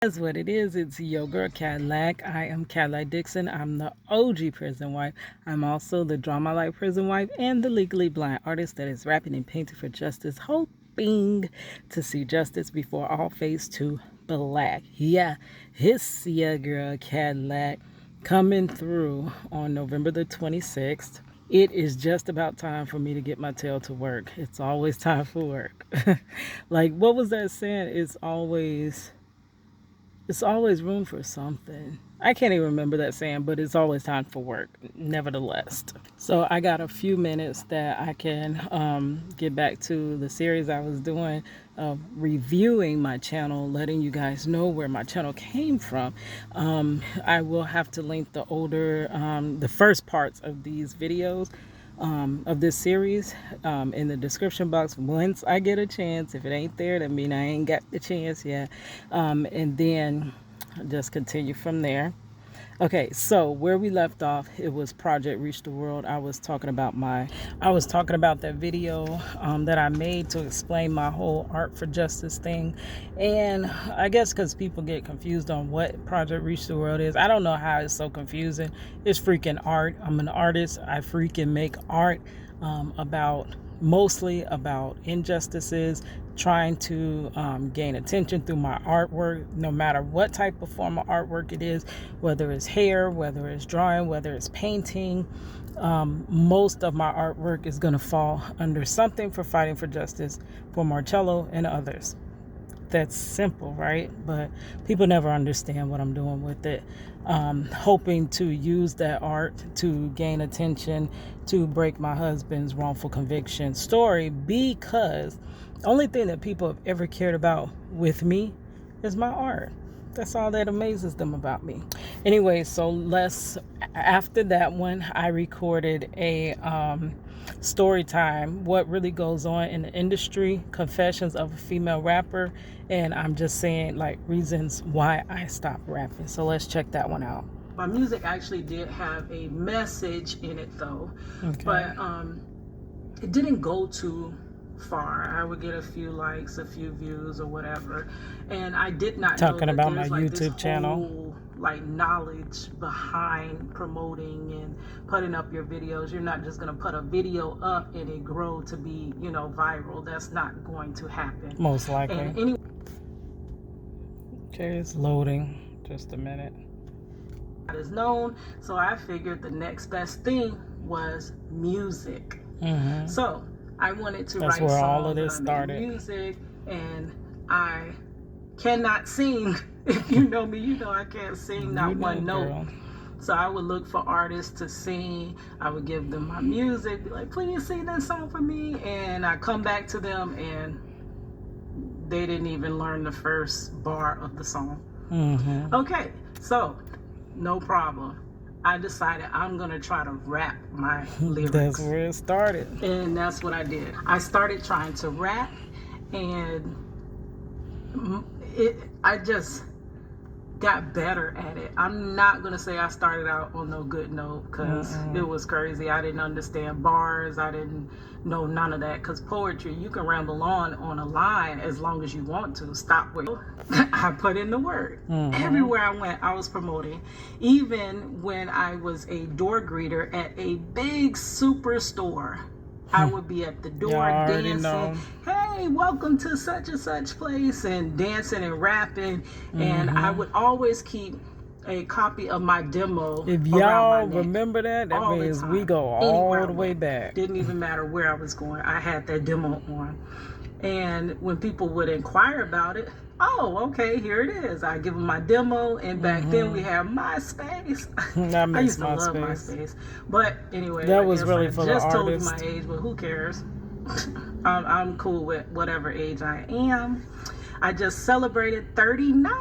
That's what it is. It's your girl Cadillac. I am Cadillac Dixon. I'm the OG prison wife. I'm also the Drama Life prison wife and the legally blind artist that is rapping and painting for justice, hoping to see justice before all fades to black. Yeah, it's your girl Cadillac coming through on November the 26th. It is just about time for me to get my tail to work. It's always time for work. Like, what was that saying? It's always room for something. I can't even remember that saying, but it's always time for work, nevertheless. So I got a few minutes that I can get back to the series I was doing of reviewing my channel, letting you guys know where my channel came from. I will have to link the first parts of these videos of this series in the description box once I get a chance. If it ain't there, that mean I ain't got the chance yet. And then just continue from there. Okay, so where we left off, it was Project Reach the World. I was talking about that video that I made to explain my whole Art for Justice thing. And I guess because people get confused on what Project Reach the World is, I don't know how it's so confusing. It's freaking art. I'm an artist. I freaking make art mostly about injustices, trying to gain attention through my artwork, no matter what type of form of artwork it is, whether it's hair, whether it's drawing, whether it's painting. Most of my artwork is going to fall under something for fighting for justice for Marcello and others. That's simple, right? But people never understand what I'm doing with it. Hoping to use that art to gain attention, to break my husband's wrongful conviction story, because the only thing that people have ever cared about with me is my art. That's all that amazes them about me. Anyway, so after that one, I recorded a story time, what really goes on in the industry, confessions of a female rapper, and I'm just saying like reasons why I stopped rapping. So let's check that one out. My music actually did have a message in it though, okay. But it didn't go too far. I would get a few likes, a few views or whatever, and I did not talking know about my like YouTube channel like knowledge behind promoting and putting up your videos. You're not just going to put a video up and it grow to be, viral. That's not going to happen. Most likely. Okay, it's loading. Just a minute. It is known, so I figured the next best thing was music. Mm-hmm. So I wanted to write songs. That's where all of this started. Music, and I cannot sing. If you know me, you know I can't sing not one note. Girl. So I would look for artists to sing. I would give them my music, be like, please sing that song for me. And I come back to them and they didn't even learn the first bar of the song. Mm-hmm. Okay, so no problem. I decided I'm going to try to rap my lyrics. That's where it started. And that's what I did. I started trying to rap, and I just got better at it. I'm not going to say I started out on no good note, because it was crazy. I didn't understand bars. I didn't know none of that, because poetry, you can ramble on a line as long as you want to. Stop with I put in the word. Everywhere I went, I was promoting. Even when I was a door greeter at a big superstore, I would be at the door dancing. Hey, welcome to such and such place, and dancing and rapping. And I would always keep a copy of my demo. If y'all remember that means we go all the way back. Didn't even matter where I was going. I had that demo on. And when people would inquire about it, oh, okay, here it is. I give them my demo, and back then we had MySpace. I used to love MySpace. But anyway, that was really for the artists. I just told you my age, but who cares? I'm cool with whatever age I am. I just celebrated 39.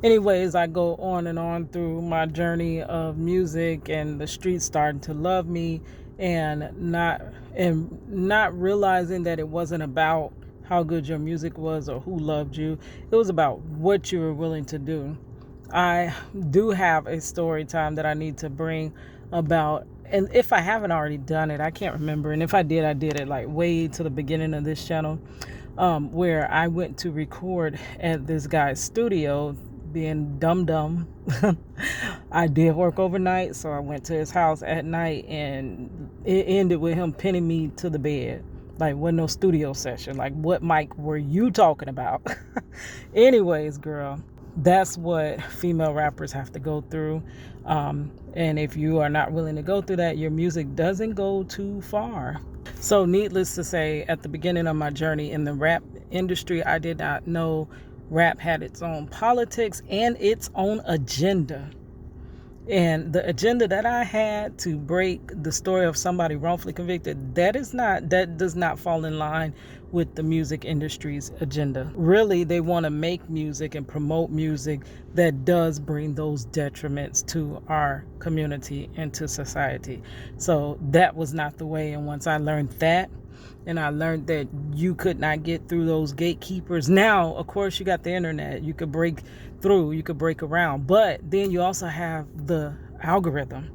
Anyways, I go on and on through my journey of music, and the streets starting to love me, and not realizing that it wasn't about how good your music was or who loved you. It was about what you were willing to do. I do have a story time that I need to bring about, and if I haven't already done it, I can't remember. And if I did it like way to the beginning of this channel, where I went to record at this guy's studio being dumb. I did work overnight, so I went to his house at night, and it ended with him pinning me to the bed. Like, wasn't no studio session. Like, what mic were you talking about? Anyways, girl, that's what female rappers have to go through. And if you are not willing to go through that, your music doesn't go too far. So needless to say, at the beginning of my journey in the rap industry, I did not know rap had its own politics and its own agenda. And the agenda that I had to break the story of somebody wrongfully convicted, that does not fall in line with the music industry's agenda. Really, they want to make music and promote music that does bring those detriments to our community and to society. So that was not the way. And once I learned that, and I learned that you could not get through those gatekeepers. Now, of course, you got the internet. You could break through, you could break around. But then you also have the algorithm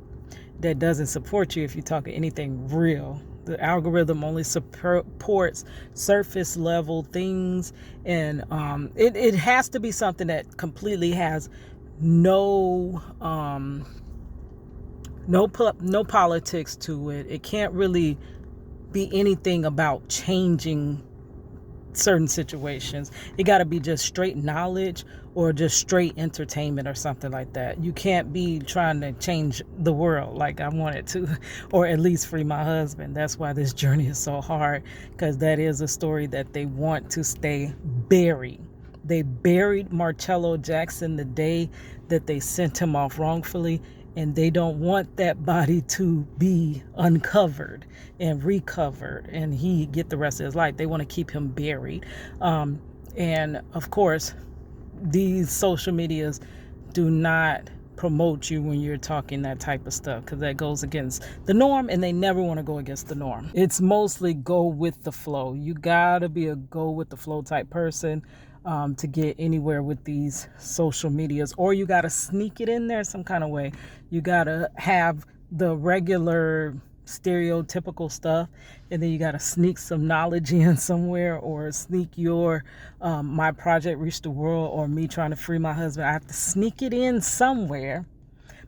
that doesn't support you if you're talking anything real. The algorithm only supports surface level things. And it has to be something that completely has no politics to it. It can't really be anything about changing certain situations. It got to be just straight knowledge or just straight entertainment or something like that. You can't be trying to change the world like I wanted to, or at least free my husband. That's why this journey is so hard, because that is a story that they want to stay buried. They buried Marcello Jackson the day that they sent him off wrongfully, and they don't want that body to be uncovered and recovered and he get the rest of his life. They want to keep him buried. And of course, these social medias do not promote you when you're talking that type of stuff, because that goes against the norm, and they never want to go against the norm. It's mostly go with the flow. You gotta be a go with the flow type person to get anywhere with these social medias, or you gotta sneak it in there some kind of way. You gotta have the regular stereotypical stuff, and then you got to sneak some knowledge in somewhere, or sneak your my project reached the world, or me trying to free my husband. I have to sneak it in somewhere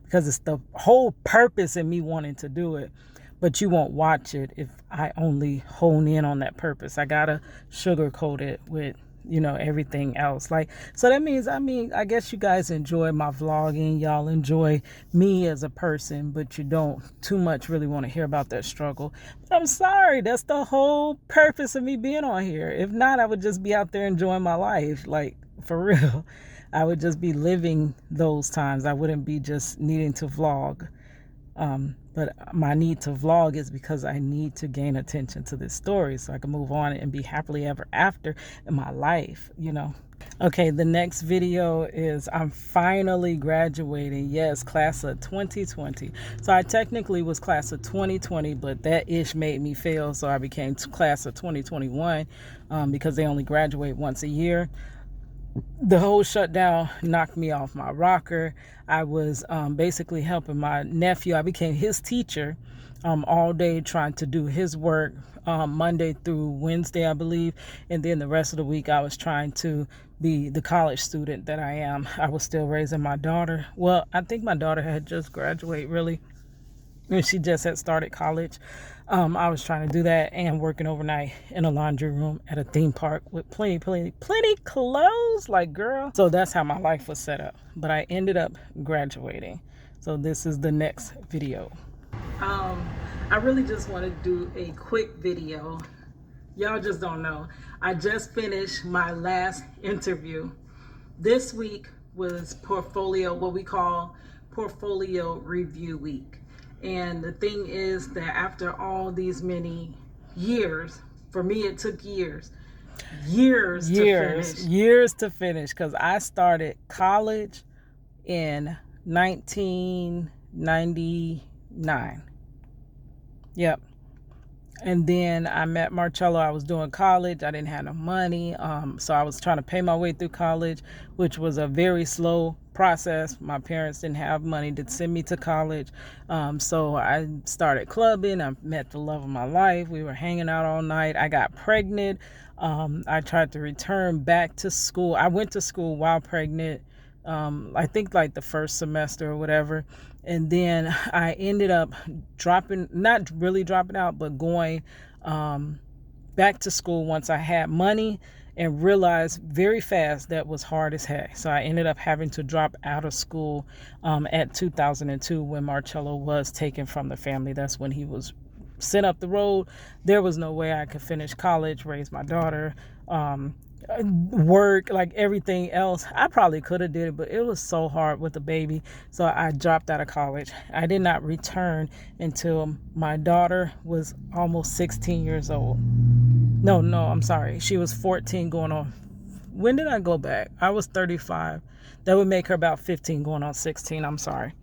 because it's the whole purpose in me wanting to do it. But you won't watch it if I only hone in on that purpose. I gotta sugarcoat it with everything else. Like, so that means, I guess you guys enjoy my vlogging, y'all enjoy me as a person, but you don't too much really want to hear about that struggle. But I'm sorry, that's the whole purpose of me being on here. If not, I would just be out there enjoying my life, like, for real. I would just be living those times. I wouldn't be just needing to vlog. But my need to vlog is because I need to gain attention to this story so I can move on and be happily ever after in my life, Okay, the next video is I'm finally graduating. Yes, class of 2020. So I technically was class of 2020, but that ish made me fail, so I became class of 2021 because they only graduate once a year. The whole shutdown knocked me off my rocker. I was basically helping my nephew. I became his teacher all day, trying to do his work Monday through Wednesday, I believe. And then the rest of the week, I was trying to be the college student that I am. I was still raising my daughter. Well, I think my daughter had just graduated, really. And she just had started college. I was trying to do that and working overnight in a laundry room at a theme park with plenty clothes, like, girl. So that's how my life was set up. But I ended up graduating. So this is the next video. I really just want to do a quick video. Y'all just don't know. I just finished my last interview. This week was portfolio, what we call portfolio review week. And the thing is that after all these many years, for me it took years to finish, because I started college in 1999. Yep. And then I met Marcello. I was doing college. I didn't have no money. So I was trying to pay my way through college, which was a very slow process. My parents didn't have money to send me to college. So I started clubbing. I met the love of my life. We were hanging out all night. I got pregnant. I tried to return back to school. I went to school while pregnant. I think like the first semester or whatever. And then I ended up not really dropping out, but going back to school once I had money, and realized very fast that was hard as heck. So I ended up having to drop out of school at 2002 when Marcello was taken from the family. That's when he was sent up the road. There was no way I could finish college, raise my daughter, work, like everything else. I probably could have did it, but it was so hard with the baby. So I dropped out of college. I did not return until my daughter was almost 16 years old. No, I'm sorry. She was 14 going on. When did I go back? I was 35. That would make her about 15 going on 16. I'm sorry.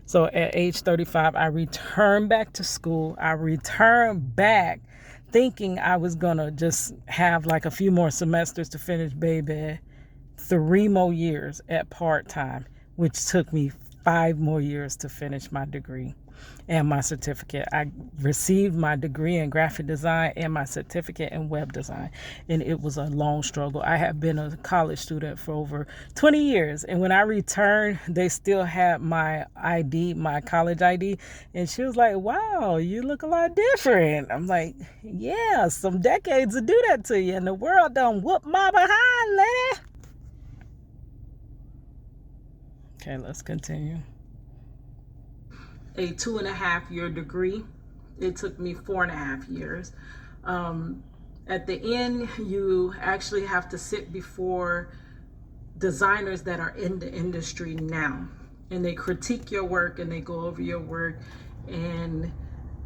So at age 35, I returned back to school. I returned back thinking I was going to just have like a few more semesters to finish, baby. 3 more years at part-time, which took me 5 more years to finish my degree and my certificate. I received my degree in graphic design and my certificate in web design, and it was a long struggle. I have been a college student for over 20 years, and when I returned, they still had my ID, my college ID, and she was like, wow, you look a lot different. I'm like, yeah, some decades to do that to you, and the world done whoop my behind, lady. Okay, let's continue. A 2.5-year degree. It took me 4.5 years. At the end, you actually have to sit before designers that are in the industry now, and they critique your work and they go over your work. And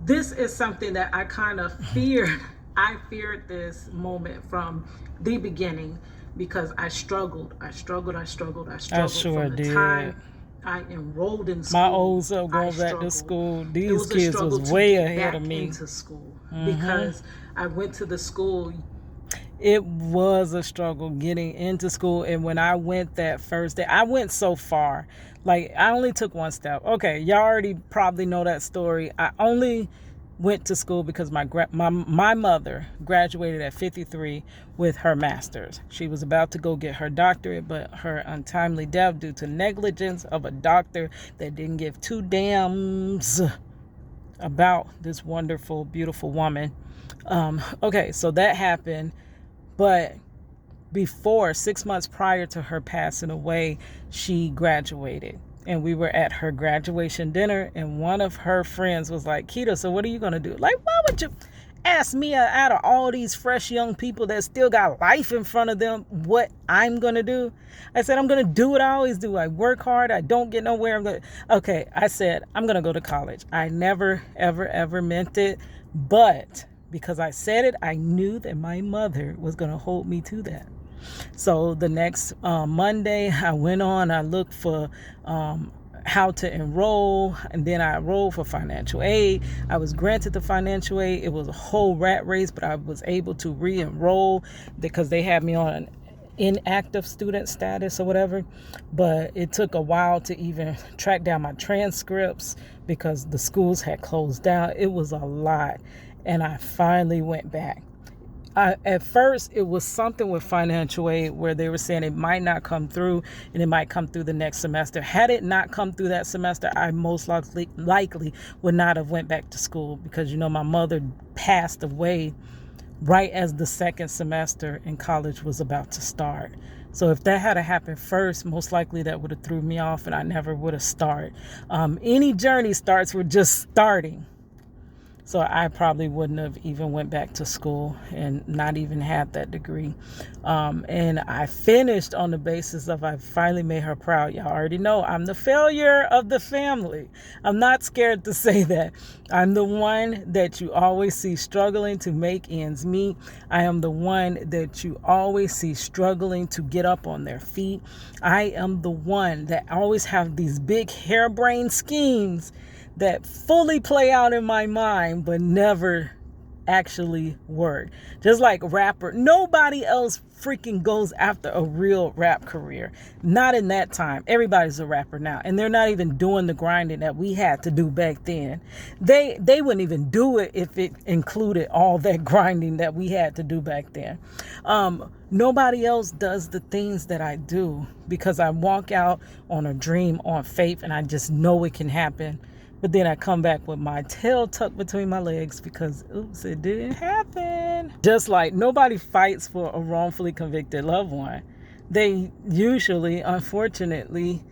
this is something that I kind of feared. I feared this moment from the beginning because I struggled. I sure from the did. Time I enrolled in school. My old self going back to school. These kids was way ahead of me. Into school because I went to the school. It was a struggle getting into school, and when I went that first day, I went so far. Like, I only took one step. Okay, y'all already probably know that story. I only went to school because my mother graduated at 53 with her master's. She was about to go get her doctorate, but her untimely death due to negligence of a doctor that didn't give two damns about this wonderful, beautiful woman. Okay, so that happened, but before, 6 months prior to her passing away, she graduated. And we were at her graduation dinner, and one of her friends was like, Keita, so what are you going to do? Like, why would you ask me out of all these fresh young people that still got life in front of them what I'm going to do? I said, I'm going to do what I always do. I work hard. I don't get nowhere. Okay, I said, I'm going to go to college. I never, ever, ever meant it. But because I said it, I knew that my mother was going to hold me to that. So the next Monday, I went on, I looked for how to enroll, and then I enrolled for financial aid. I was granted the financial aid. It was a whole rat race, but I was able to re-enroll because they had me on an inactive student status or whatever. But it took a while to even track down my transcripts because the schools had closed down. It was a lot, and I finally went back. At first, it was something with financial aid where they were saying it might not come through and it might come through the next semester. Had it not come through that semester, I most likely would not have went back to school because, my mother passed away right as the second semester in college was about to start. So if that had happened first, most likely that would have threw me off and I never would have started. Any journey starts with just starting. So I probably wouldn't have even went back to school and not even had that degree. And I finished on the basis of I finally made her proud. Y'all already know I'm the failure of the family. I'm not scared to say that. I'm the one that you always see struggling to make ends meet. I am the one that you always see struggling to get up on their feet. I am the one that always have these big harebrained schemes that fully play out in my mind but never actually work. Just like rapper, nobody else freaking goes after a real rap career. Not in that time. Everybody's a rapper now, and they're not even doing the grinding that we had to do back then. They wouldn't even do it if it included all that grinding that we had to do back then. Nobody else does the things that I do because I walk out on a dream, on faith, and I just know it can happen. But then I come back with my tail tucked between my legs because, oops, it didn't happen. Just like nobody fights for a wrongfully convicted loved one. They usually, unfortunately,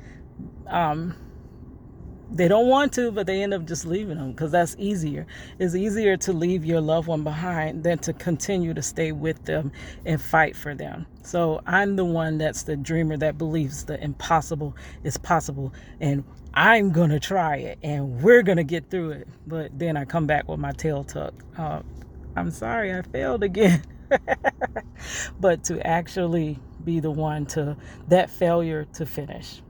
they don't want to, but they end up just leaving them because that's easier. It's easier to leave your loved one behind than to continue to stay with them and fight for them. So I'm the one that's the dreamer that believes the impossible is possible, and I'm going to try it, and we're going to get through it. But then I come back with my tail tucked. I'm sorry, I failed again. But to actually be the one to, that failure to finish.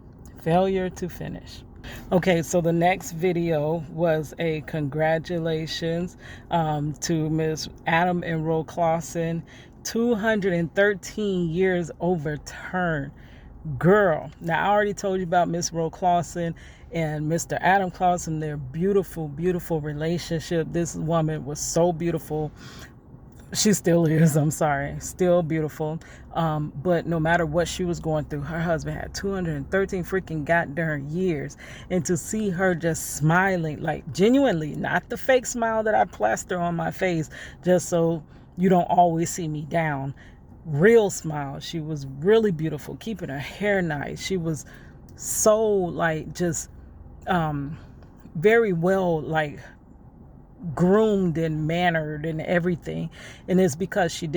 Failure to finish. Okay, so the next video was a congratulations to Miss Adam and Ro Clausen. 213 years overturned. Girl, now I already told you about Miss Ro Clausen and Mr. Adam Clausen, their beautiful, beautiful relationship. This woman was so beautiful. She still is, I'm sorry, still beautiful. But no matter what she was going through, her husband had 213 freaking goddamn years. And to see her just smiling, like genuinely, not the fake smile that I plaster on my face, just so you don't always see me down. Real smile. She was really beautiful, keeping her hair nice. She was so like just very well like groomed and mannered and everything. And it's because she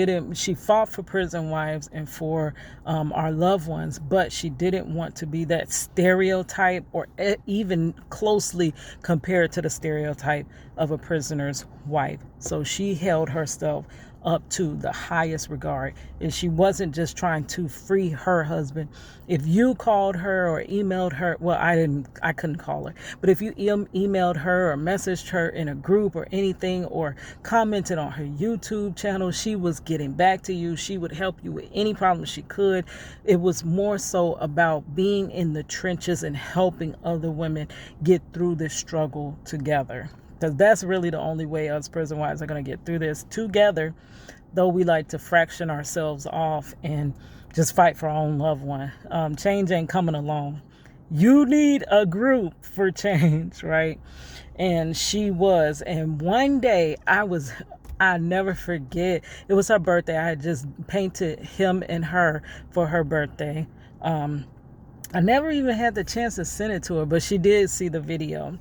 fought for prison wives and for our loved ones, but she didn't want to be that stereotype or even closely compared to the stereotype of a prisoner's wife. So she held herself up to the highest regard, and she wasn't just trying to free her husband. If you called her or emailed her, well, I couldn't call her, but if you emailed her or messaged her in a group or anything, or commented on her YouTube channel, she was getting back to you. She would help you with any problem she could. It was more so about being in the trenches and helping other women get through this struggle together. Because that's really the only way us prison wives are going to get through this together, though we like to fraction ourselves off and just fight for our own loved one. Change ain't coming alone. You need a group for change, right? And she was. And one day I never forget, it was her birthday. I had just painted him and her for her birthday. I never even had the chance to send it to her, but she did see the video.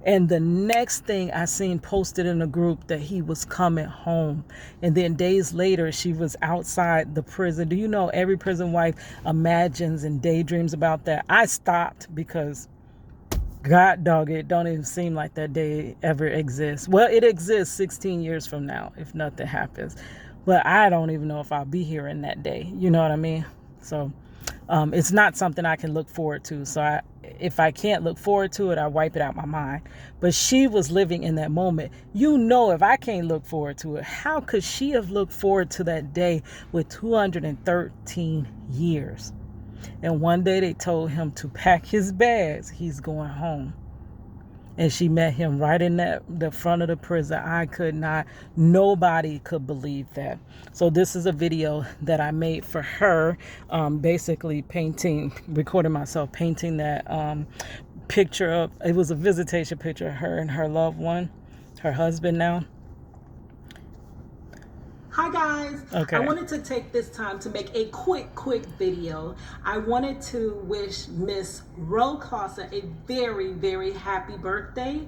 And the next thing I seen posted in a group that he was coming home. And then days later, she was outside the prison. Do you know every prison wife imagines and daydreams about that? I stopped because, God dog, it don't even seem like that day ever exists. Well, it exists 16 years from now if nothing happens. But I don't even know if I'll be here in that day. You know what I mean? So it's not something I can look forward to. So if I can't look forward to it, I wipe it out my mind. But she was living in that moment. You know, if I can't look forward to it, how could she have looked forward to that day with 213 years? And one day they told him to pack his bags. He's going home. And she met him right in the front of the prison. Nobody could believe that. So this is a video that I made for her, basically recording myself painting that picture of, it was a visitation picture of her and her loved one, her husband now. Hi guys. Okay. I wanted to take this time to make a quick video. I wanted to wish Miss Ro Clausen a very, very happy birthday.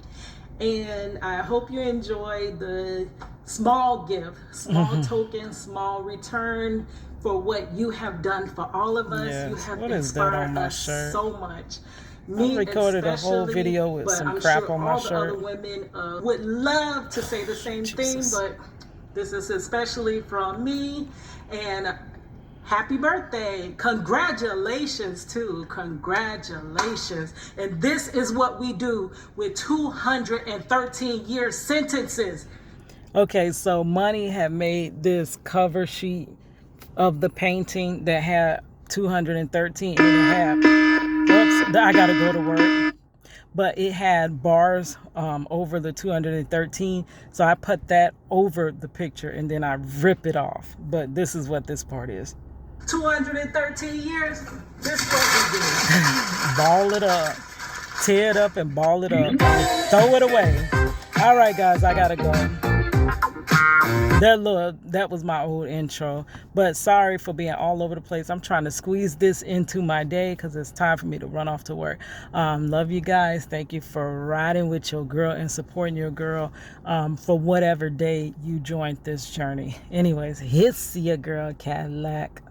And I hope you enjoy the small gift, small token, small return for what you have done for all of us. Yes. You have What is that on inspired my us shirt? so much. I recorded a whole video with some crap on my shirt. All the other women would love to say the same thing, but this is especially from me. And happy birthday. Congratulations too. Congratulations. And this is what we do with 213 year sentences. Okay, so Money had made this cover sheet of the painting that had 213 and a half. Whoops, I gotta go to work. but it had bars over the 213. So I put that over the picture and then I rip it off. But this is what this part is. 213 years, this is what we do. Ball it up. Tear it up and ball it up. Throw it away. All right, guys, I gotta go. That was my old intro, but sorry for being all over the place. I'm trying to squeeze this into my day because it's time for me to run off to work. Love you guys. Thank you for riding with your girl and supporting your girl for whatever day you joined this journey. Anyways, it's your girl Cadillac.